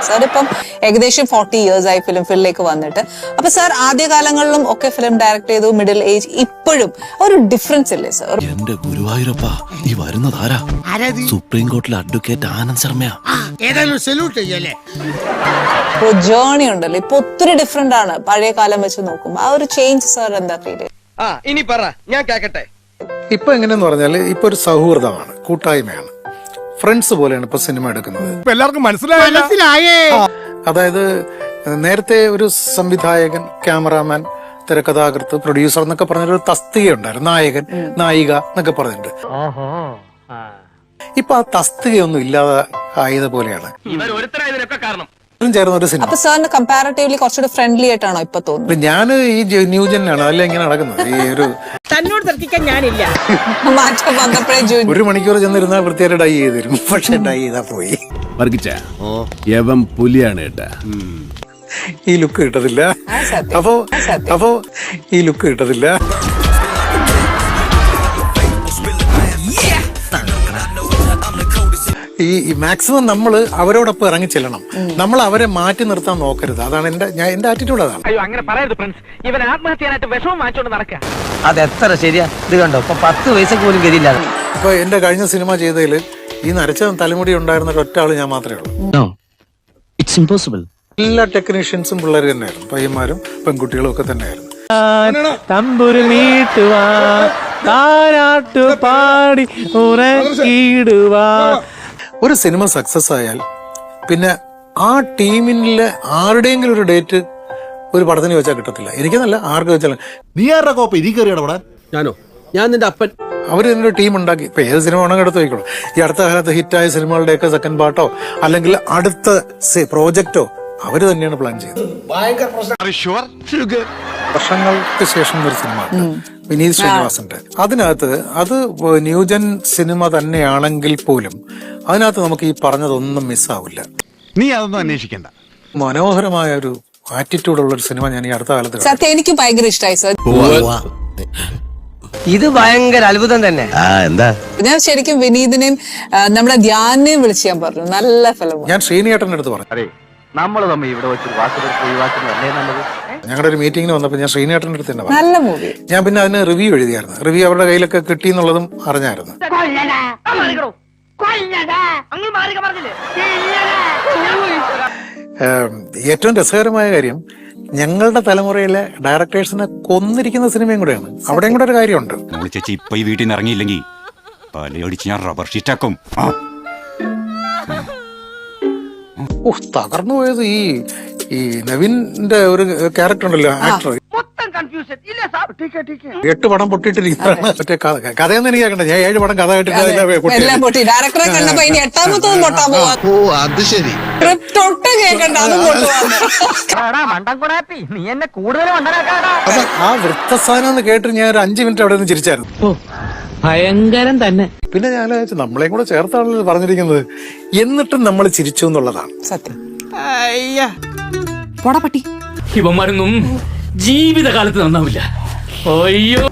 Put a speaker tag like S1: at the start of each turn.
S1: Sir ഇപ്പം ഏകദേശം 40 years ആയി ഫിലിം ഫീൽഡിലേക്ക് വന്നിട്ട്. അപ്പൊ സാർ ആദ്യകാലങ്ങളിലും ഒക്കെ ഫിലിം ഡയറക്ട് ചെയ്തു, മിഡിൽ ഏജ്, ഇപ്പോഴും ഒരു ഡിഫറൻസ് ഇല്ലേ സാർ?
S2: എന്റെ ഗുരുവായൂരപ്പ, ഈ വരുന്നത് ആരാ? സുപ്രീം കോർട്ടിലെ അഡ്വക്കേറ്റ് ആനന്ദ് ശർമ്മയാ.
S1: ഇപ്പൊ ജേർണി ഉണ്ടല്ലോ, ഇപ്പൊ ഒത്തിരി ഡിഫറെന്റ് ആണ് പഴയ കാലം വെച്ച് നോക്കുമ്പോ. ആ ഒരു ചേഞ്ച് സാർ എന്താ ഫീൽ ചെയ്ത്?
S3: ഇനി പറ, ഞാൻ കേക്കട്ടെ.
S4: ഇപ്പൊ എങ്ങനെയെന്ന് പറഞ്ഞാല് ഇപ്പൊ ഒരു സൗഹൃദമാണ്, കൂട്ടായ്മയാണ്, ഫ്രണ്ട്സ് പോലെയാണ് ഇപ്പൊ സിനിമ എടുക്കുന്നത്.
S5: എല്ലാവർക്കും മനസ്സിലായേ.
S4: അതായത് നേരത്തെ ഒരു സംവിധായകൻ, ക്യാമറാമാൻ, തിരക്കഥാകൃത്ത്, പ്രൊഡ്യൂസർ എന്നൊക്കെ പറഞ്ഞൊരു തസ്തിക ഉണ്ടായിരുന്നു. നായകൻ, നായിക എന്നൊക്കെ പറഞ്ഞിട്ടുണ്ട്. ഇപ്പൊ ആ തസ്തികയൊന്നും ഇല്ലാതെ ആയതുപോലെയാണ് ചേർന്ന ഒരു സിനിമ.
S1: അപ്പൊ സാറിന് കമ്പാരിറ്റീവ്ലി കുറച്ചുകൂടി ഫ്രണ്ട്ലി ആയിട്ടാണോ ഇപ്പൊ തോന്നുന്നത്?
S4: ഞാൻ ഈ ന്യൂജനാണ്, അതല്ല ഇങ്ങനെ നടക്കുന്നത്. ഈ ഒരു
S6: തന്നോട് തർക്കിക്കാൻ ഞാനില്ല.
S1: മാറ്റം വന്നപ്പോഴേ
S4: 1 മണിക്കൂർ ചെന്നിരുന്നാൽ വൃത്തിയായിട്ട് ഡൈ ചെയ്ത് തരും. പക്ഷെ ഡൈ ചെയ്താ പോയി.
S2: പുലിയാണ് കേട്ടാ.
S4: ഈ ലുക്ക് കിട്ടത്തില്ല. അപ്പോ ഈ ലുക്ക് കിട്ടത്തില്ല. ഈ മാക്സിമം നമ്മൾ അവരോടൊപ്പം ഇറങ്ങി ചെല്ലണം. നമ്മൾ അവരെ മാറ്റി നിർത്താൻ നോക്കരുത്. അതാണ് എന്റെ ആറ്റിറ്റ്യൂഡ്. അതാണ്.
S3: അയ്യോ, അങ്ങനെ പറയരുത് ഫ്രണ്ട്സ്. ഇവൻ ആത്മഹത്യാനായിട്ട് വിഷമം വാങ്ങിച്ചോണ്ട് നടക്കുക.
S7: അത് എത്ര ശരിയാ. ഇത് കണ്ടോ, ഇപ്പൊ 10 പൈസക്ക് പോലും ഗതിയില്ല.
S4: ഇപ്പൊ എന്റെ കഴിഞ്ഞ സിനിമ ചെയ്തതിൽ ഈ നരച്ച തലമുടി ഉണ്ടായിരുന്ന ഒറ്റ ആള് ഞാൻ മാത്രമേ ഉള്ളൂ.
S7: It's impossible.
S4: എല്ലാ ടെക്നീഷ്യൻസും പിള്ളേർ തന്നെയായിരുന്നു, പയ്യന്മാരും പെൺകുട്ടികളും ഒക്കെ തന്നെയായിരുന്നു.
S5: തമ്പുരു നീട്ടുവാ, താരാട്ടു പാടി ഉറക്കിടുവാ.
S4: ഒരു സിനിമ സക്സസ് ആയാൽ പിന്നെ ആ ടീമിലെ ആരുടെയെങ്കിലും ഒരു ഡേറ്റ് ഒരു പടത്തിന് വെച്ചാൽ കിട്ടത്തില്ല. എനിക്കെന്നല്ല, ആർക്ക് വെച്ചാലും.
S2: നീ ആരുടെ കോപ്പ ഇരി കയറിയടാ?
S3: ഞാനോ? ഞാൻ നിന്റെ അപ്പൻ.
S4: അവർ ഇതിനൊരു ടീം ഉണ്ടാക്കി. ഇപ്പൊ ഏത് സിനിമ വേണമെങ്കിൽ എടുത്ത് വയ്ക്കുള്ളൂ. ഈ അടുത്ത കാലത്ത് ഹിറ്റായ സിനിമകളുടെയൊക്കെ സെക്കൻഡ് പാർട്ടോ അല്ലെങ്കിൽ അടുത്ത പ്രോജക്റ്റോ അവര് തന്നെയാണ് പ്ലാൻ ചെയ്തത്. വർഷങ്ങൾക്ക് ശേഷം ഒരു സിനിമ വിനീത് ശ്രീനിവാസന്റെ, അതിനകത്ത് അത് ന്യൂജൻ സിനിമ തന്നെയാണെങ്കിൽ പോലും അതിനകത്ത് നമുക്ക് ഈ പറഞ്ഞതൊന്നും മിസ്സാവില്ല.
S5: നീ അതൊന്നും അന്വേഷിക്കണ്ട.
S4: മനോഹരമായ ഒരു ആറ്റിറ്റ്യൂഡുള്ള ഒരു സിനിമ ഞാൻ ഈ അടുത്ത കാലത്ത്
S1: സത്യം എനിക്ക് ഭയങ്കര ഇഷ്ടമായി സാർ.
S7: ഇത് ഭയങ്കര അത്ഭുതം തന്നെ.
S2: എന്താ
S1: ഞാൻ ശരിക്കും വിനീതിനെയും നമ്മുടെ ധ്യാനെയും വിളിച്ച് ഞാൻ പറഞ്ഞു, നല്ല ഫിലിം.
S4: ഞാൻ ശ്രീനിയേട്ടന്റെ അടുത്ത് പറഞ്ഞു.
S3: നമ്മൾ തമ്മിൽ ഇവിടെ വെച്ചൊരു വാക്കുവല്ലേ നല്ലത്.
S4: ഞങ്ങളുടെ ഒരു മീറ്റിംഗിന് വന്നപ്പോൾ ഞാൻ ശ്രീനിയേട്ടന്റെ അടുത്ത് തന്നെ പറഞ്ഞു.
S1: നല്ല മൂവി.
S4: ഞാൻ പിന്നെ അതിന് റിവ്യൂ എഴുതിയായിരുന്നു. റിവ്യൂ അവരുടെ കയ്യിലൊക്കെ കിട്ടി എന്നുള്ളതും അറിഞ്ഞായിരുന്നു. ഏറ്റവും രസകരമായ കാര്യം, ഞങ്ങളുടെ തലമുറയിലെ ഡയറക്ടേഴ്സിനെ കൊന്നിരിക്കുന്ന സിനിമയും കൂടെയാണ്. അവിടെയും കൂടെ ഒരു കാര്യമുണ്ട്.
S8: ചേച്ചി ഇപ്പൊ ഈ വീട്ടിൽ നിന്ന് ഇറങ്ങിയില്ലെങ്കിൽ പലയൊടിച്ച് ഞാൻ റബ്ബർ ഷീറ്റാക്കും.
S4: തകർന്നു പോയത് ഈ നവീന്റെ ഒരു ക്യാരക്ടർ ഉണ്ടല്ലോ, ആക്ടർ. 8 പടം പൊട്ടിയിട്ടിരിക്കുന്നതാണ്. മറ്റേ കഥയൊന്നും എനിക്ക് കേൾക്കണ്ട. ഞാൻ 7 പടം കഥ
S1: എല്ലാം പൊട്ടി. ഡയറക്ടറെ കണ്ടപ്പോ ഇനി 8ാമത്തതും പൊട്ടാൻ പോവാ.
S2: ഓ അത് ശരി.
S1: തൊട്ട് കേൾക്കണ്ട, അതും പൊട്ടുവാന്ന്.
S3: നീ എന്നെ കൂടുതൽ
S4: അപ്പൊ ആ വൃത്തസ്ഥാനം എന്ന് കേട്ട് ഞാൻ ഒരു 5 മിനിറ്റ് അവിടെ നിന്ന് ചിരിച്ചായിരുന്നു.
S7: ഭയങ്കരം തന്നെ.
S4: പിന്നെ ഞാൻ നമ്മളെയും കൂടെ ചേർത്താണല്ലോ പറഞ്ഞിരിക്കുന്നത്. എന്നിട്ടും നമ്മൾ ചിരിച്ചു എന്നുള്ളതാണ്
S1: സത്യം.
S6: പൊടപട്ടി
S9: ഇവന്മാരൊന്നും ജീവിതകാലത്ത് നന്നാവില്ല. അയ്യോ.